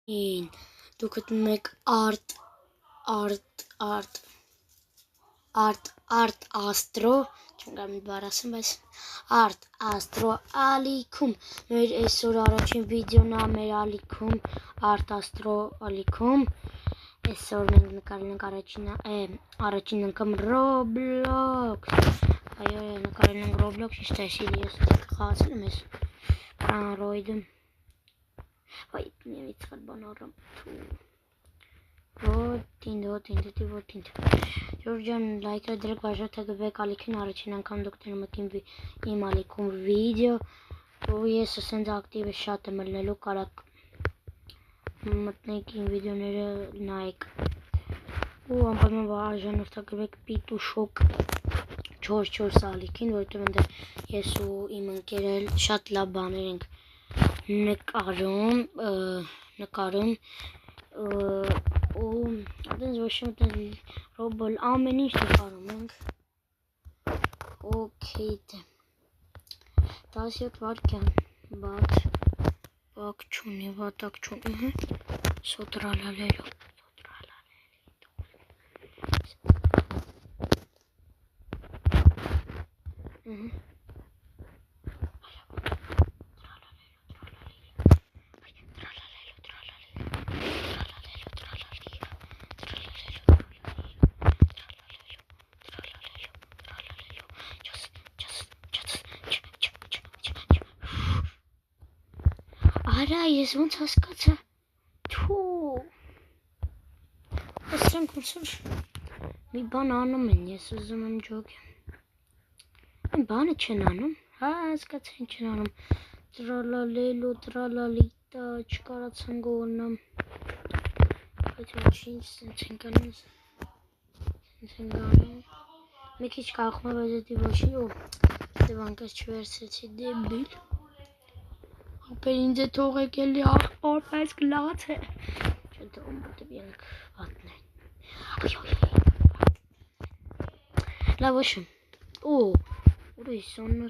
Դուք գտնում եք Art Astro, չեմ կարող մի բառ ասեմ, բայց Art Astro ալիքում, մեր այսօր առաջին վիդեոն է մեր ալիքում, Art Astro ալիքում, այսօր մենք նկարել ենք առաջին անգամ Roblox, այո, նկարել ենք Roblox, իշտ է սիրիոս խաղացել եմ ես Android-ում, վայ, նևից խալ բան առամ, Ոթինդ, Ժորջան, լայքը դրեք բաժնորդագրվեք ալիքին, առաջին անգամ դուք դնում եք իմ ալիքում վիդեո, ու ես ասենց ակտիվ շատ եմ ելնելու, կարակ մտնեք իմ վիդեոները նայեք, ու անպայման բաժնորդագրվեք Պիտուշոկ 4 ալիքին, որովհետև ընդ ես ու իմ ընկերել շատ լավ բաներ ենք նկարում ու այդպես ոչ մի ռոբոլ ամեն ինչ նկարում ենք օքեյ 17 վայրկյան վատակ չունի սոտրալալելու Արա, ես ոնց հասկացա, ասրանք ոնց որ մի բան անում են, ես ուզում եմ ջոգեմ, այն բանը չեն անում, հասկացա ինչ են անում, տրալալելո, տրալալիտա, չկարացան գողնամ, բայց ոչ ինչ, սենց են կանում, մի քիչ կախում է, բայց էդի ոչի, դևանկես չվերցեցի, դեբիլ, ապեր ինձ է թողեք էլի աղբոր, բայց գլաց է, չեն թողում, բոտև ելք վատն են, լավ ոչմ, ուր է սոնը,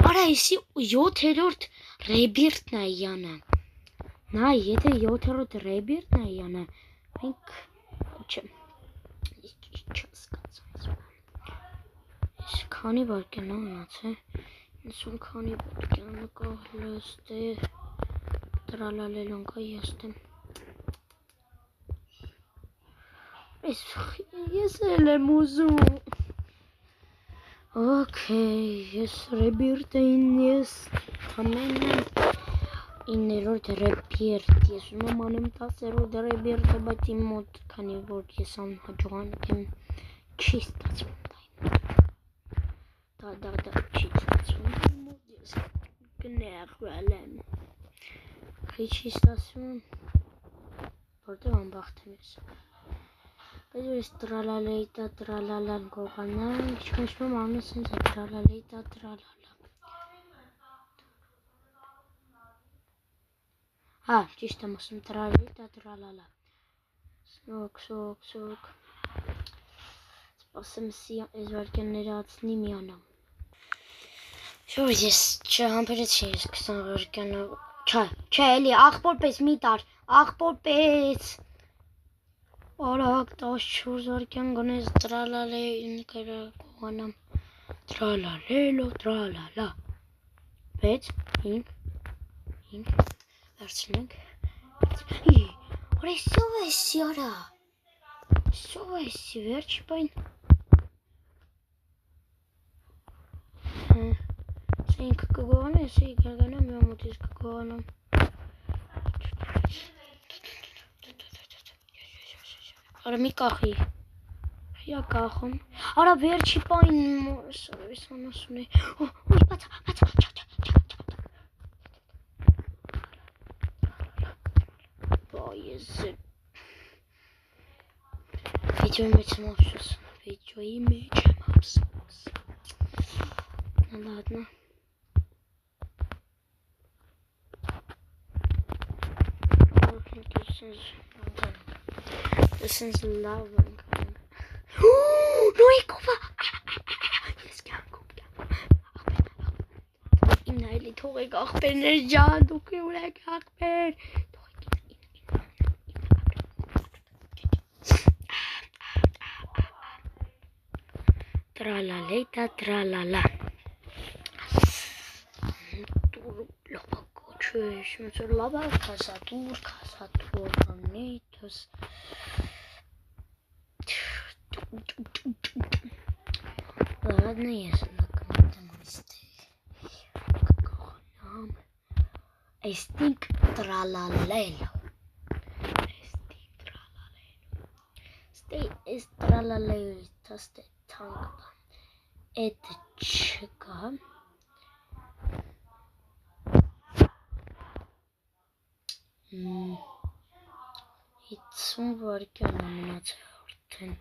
Արա, եսի 7-րդ ռեբիրտն է յանը, նայ, եթե 7-րդ ռեբիրտն է յանը, մենք, չեմ, ես քանի վարկյան անած է, 90 քանի վարկյան նկահլստ է, տրալալելոն կա եստեմ, ես էլ եմ ուզում, օքեյ, ես ռեբիրտին ես ամեն եմ 9-րդ ռեբիրտ, ես ունում անեմ 10-րդ ռեբիրտը, բայց իմ մոտ, քանի որ ես անհաջողանք եմ, չի ստացվում դա չի ստացվում, ես գներվել եմ, քիչ չի ստացվում, որտև անբախտ եմ ես, բայց ես տրալալեյտա տրալալան գողանան, իչքանչվում անում սենց է տրալալեյտա տրալալա, ճիշտ եմ ասում տրալեյտա տրալալա, սոք, սպասեմ այս վարկյանները ացնի միանամ, շոր ես չհամբերեցի ես 20 վարկյանը, չէ էլի աղբոր պես մի տար, աղբոր պես, արագ 14 վարկյան գոնես տրալալեյ նկարա գողանամ, տրալալելո, տրալալա, 6, 5, վերցնենք, արա սով էսի արա, սով էսի վերջի պայն, սա ինքը կգողանա, ես էի գարգանամ, մի ամոտ ես կգողանամ, արա մի կախի, հյա կախում, արա վերջի պայն, սարավիս անասուն է, ոյ բացա, բայ ես զեր, վիդեոյի մեջ եմ ապսուս, Ладно. This is love. No, ik hoef. Yes, İmnayla toğuk akbenir can dokuyulak akber. Tralaleta tralala. Dur lava koçuş. Mesela lava kasatur anitos. Ладно, я знакомый Estic tralalelo. Stay is tralalelo. Taste tank. Et chica. It's work on not horten.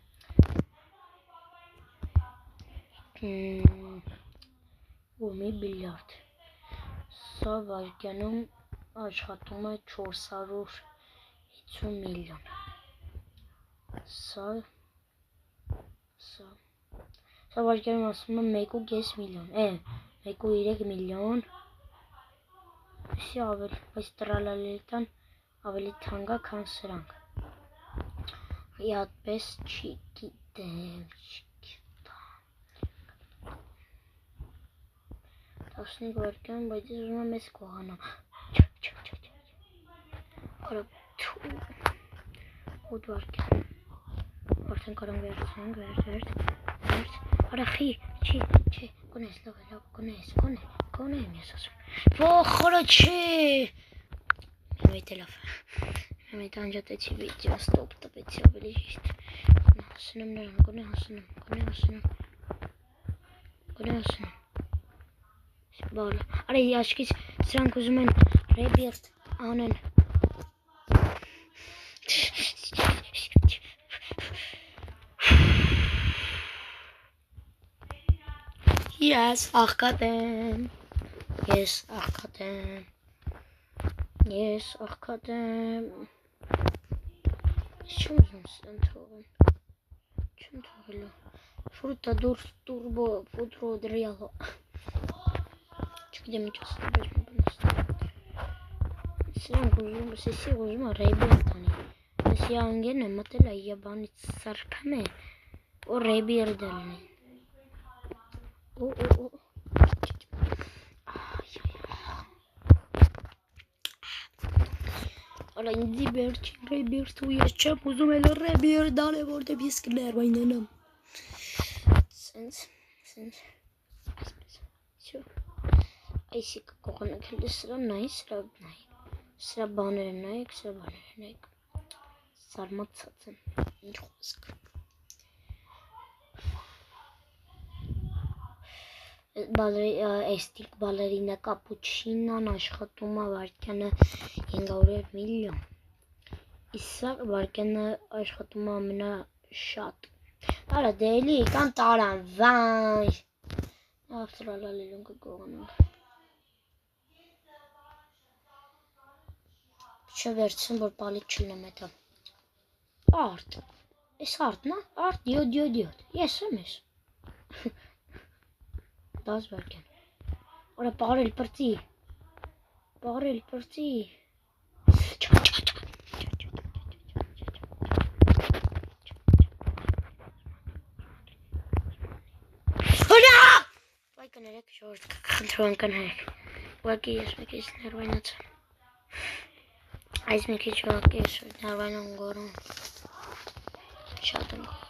Ումի բիլիարդ Սա վարկյանում աշխատում է 450 միլիոն Սա վարկյանում ասում է 1.5 միլիոն 1.3 միլիոն Իսի ավելի, բայց տրալալետան ավելի թանկա քան սրանք Իատպես չի գիտեմ 15 վարկյան, բայց ես ուզում եմ ես կողանամ Արա 8 վարկյան Արդեն կարամ վերցնենք, վերդ Արա խի, չի, կոնես, լավ, կոնես եմ ես ասում Ոխորը չի Մեմետ է լավ Մեմետ անջատեցի վիդեո, ստոպ տպեցի ավելի ժիշտ Հասնում նրան, կոնե հասնում Բալ, արա իաշկից սրանք ուզում են ռեբիրտ անեն Ես աղքատեմ Չեմ ուզում սրան թողեմ Չեմ թողելու Ֆրուտա դուրս տուրբո ֆուտրո դրյալո Չգիտեմ ինչ ասել բայց մի բան Սրանք ուզում է ռեբիրտ անի Ես անգեն եմ մտել այա բանից սարքամ է Ու ռեբիրտ դելնի Արա ինձի վերջին ռեբիրտ ու ես չեմ ուզում էլ ռեբիրտ դալ է որտև ես կներվայնենամ Սենց Այսի կողանակ հելի սրա նայի, սրա բաները նայեք, Սարմացած եմ, ինչ խոսք Էստիկ բալերինա կապուչինան աշխատում է վարկյանը 500 միլիոն Իսա վարկյանը աշխատում է ամենա շատ Արա դելի կան տարան վայ Ավտրալալելուն կգողանանք Չէ վերցին, որ պալիք չլնեմ հետա Արդ Ես արդն է, արդ դիոդ Ես եմ ես 10 վարկյան Արա պարել պրծի Արա Վայ կներեք ժորդ խնդրուան կանհայք Ուղակի ես մեկ ես ներվայնացա Այս մեկ ինչ ուղակի ես ներվայնան գորում Շատ եմ գորում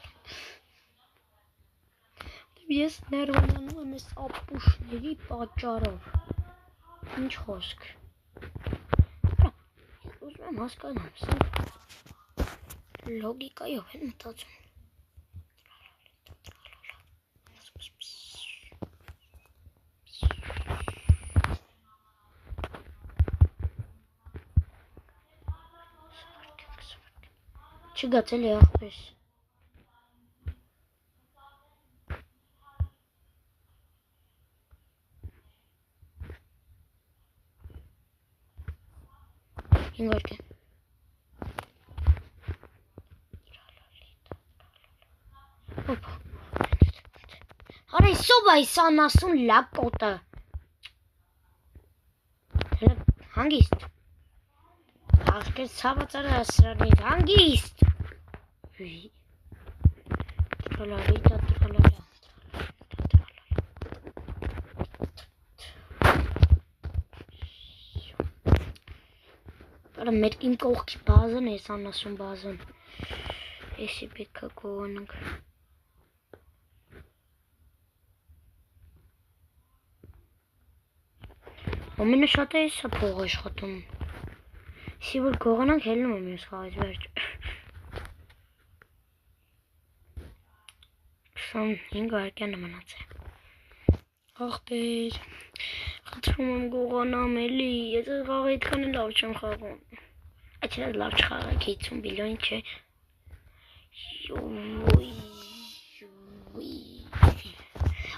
Ես ներվայնանում եմ ես ապուշների պատճարով Ինչ խոսք Ես ուզում եմ հասկանամ Լոգիկայով են մտածում Չգացել է աղպես Ինգորկե։ Օպա։ Արա սոբա իսանասուն լակոտը։ Հանգիստ։ Աղկեր ցավացարը ասրանից հանգիստ։ Տրալալիտա տրալալա։ Արա մեր իմ կողքի բազան է սանասուն բազան։ Էսի պետք է կողանանք։ Ամենաշատը էսա փող աշխատում։ Սի որ կողանանք հելնում եմ ես խաղից վերջ։ 25 վայրկյանը մնաց է։ Աղբեր, խնդրում եմ կողանամ էլի, ես այս խաղը այդքան է լավ չեմ խաղում։ Այդ չէ լավ չխաղակ 50 բիլիոն չէ։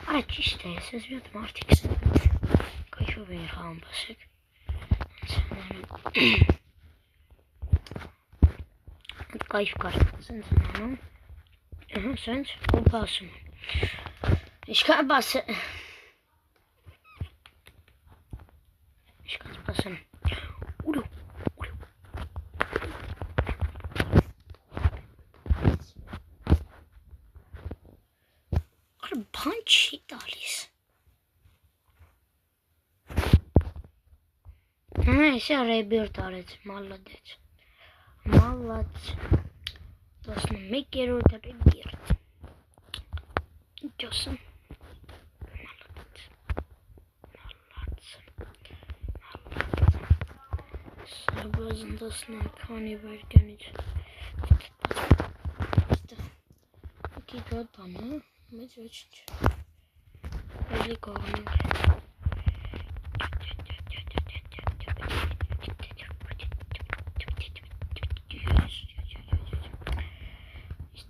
Արա ճիշտ է, ես մի հատ մարդիկ սնվեց։ Կայշով էի խաղում բասեք։ Կայֆ կար, սենց են անում։ Սենց ու բասում։ Իշկան բասը։ Իշկան բասում։ Ուրու։ Ար բան չի տալիս։ Էսի ռեբիրտ արեց, մալադեց։ Մալաց 11-րդ ռեբիրտ։ Ինչ ասեմ։ Սրբազն 10 քանի վայրկյանից։ Գիտ ոտ բան, մեծ ոչինչ։ Էլի կողանանք։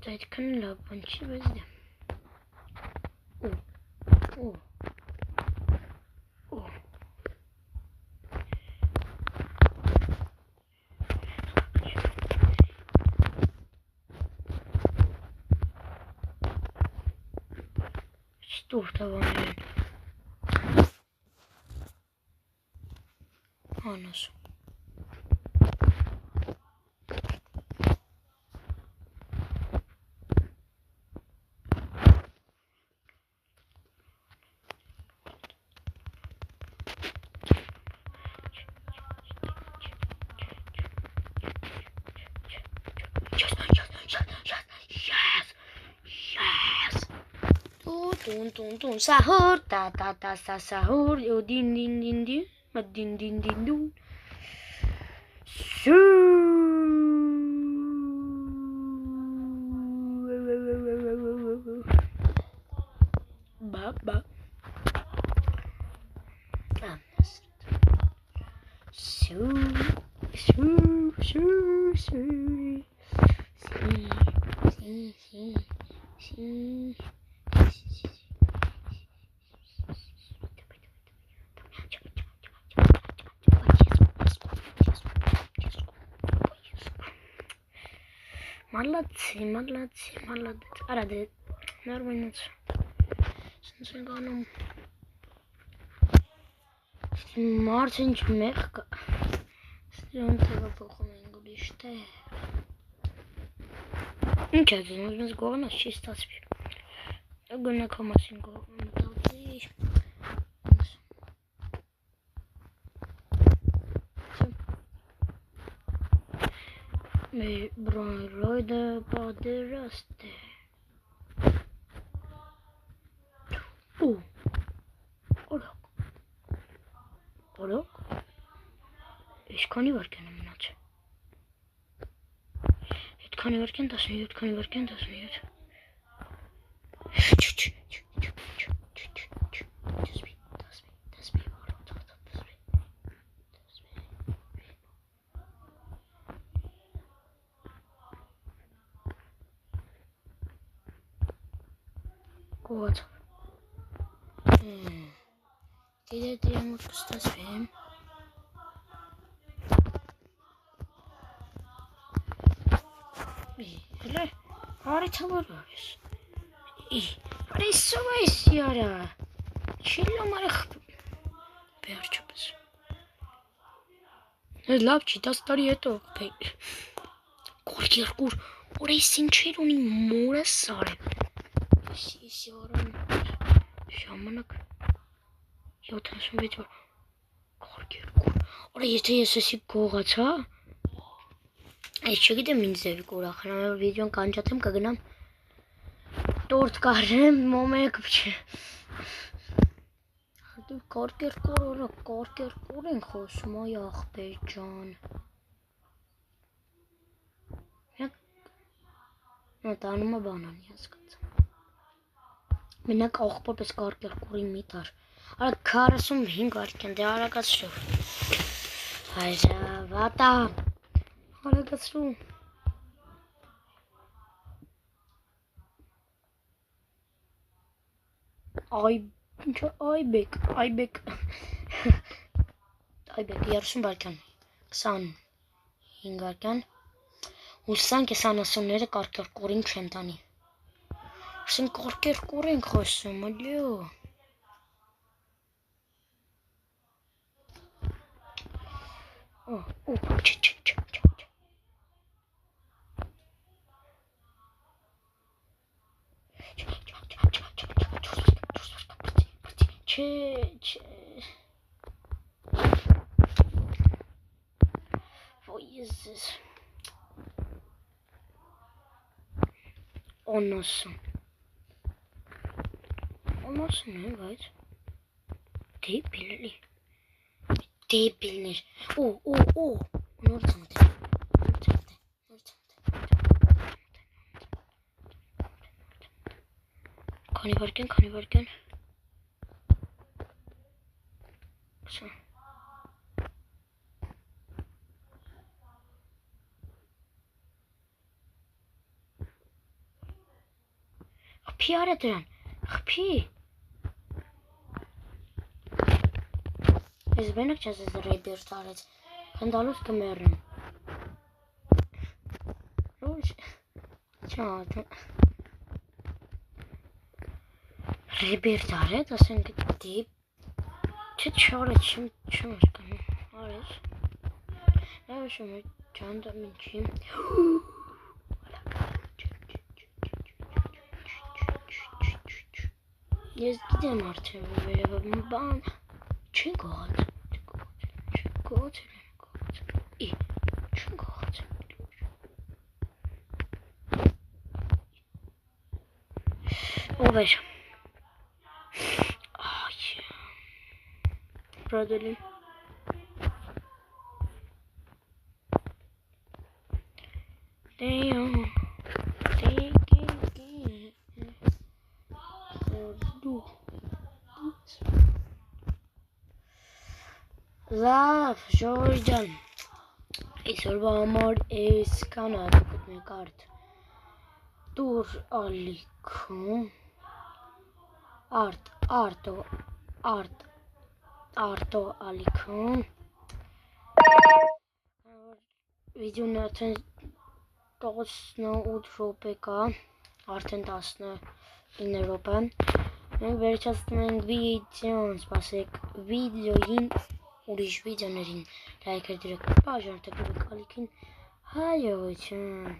Այդքան լավ բան չի, բայց դա։ Ստուր տավաներ են։ Անոս։ Տուն սահոր, տա սահոր, դին դին դուն։ Բա։ Молодцы. Արա դե նորմալից։ Սենց ենք անում։ Մարդ ինչ մեղ կա։ Ստիոն տեղափոխում ենք ուրիշ տեղ։ Ինչ է դու ինձ գողանաս չի ստացվի։ Գոնակ համասին մտածի։ Մեր բրոնրոյդը պատերաստ է։ Օրոք։ Ինչքանի վայրկյան է մնաց։ Քանի վայրկյան 17, քանի վայրկյան 17։ Կողաց։ Դիտե դրամը կստացվեմ։ Հələ հարիթավորես։ Արեսով այս յարա։ Չիլո մարախ վերջապես։ Լավ չի, 10 տարի հետո երկուր օրես ինչեր ունի մորը սարև։ Ես յարան ժամանակ 76 օր երկուր օրա եթե ես էսի գողացա այս չգիտեմ ինձ ձևի կուրախանամ վիդեոն կանջատեմ կգնամ տորտ կարեմ մոմեկ դու երկուր օրա երկուր են խոսում այ ախպեր ջան տանումը բանանի հասկացա մենակ ախպորպես երկուրի մի տար Արա 45 վայրկյան դե արագացրու Հայրա վատա արագացրու Այբեկ 30 վայրկյան 25 վայրկյան Հուսանք ես անասունները երկուրին չեն տանի Ասենք երկուր ենք խոսում ալյո What is this? Anasın ne var? Deyip bilir. Unutmadım. Kani varken. Kapıyı aradıran. Kapıyı. Biz ben açacağız bir taret. Kandalus kameram. Ruj. Çağatı. Bir taret aslında deyip çağırır çim kanı. Arız. Ne şunu çanta minçim. Yes, gidelim artık böyle ben çünkü o ver. Ay. Brotherly. Damn. Love, Jordan. Այսօր համար էս կանալ գտնեք արդ դուր ալիքում արտո ալիքում վիդեոն արդեն 18 րոպե կա արդեն 19 րոպե մենք վերջացնում ենք վիդեոն սպասեք վիդեոյին ուրիշ վիդեոներին լայքեր դրեք բաժանեք ալիքին հայրություն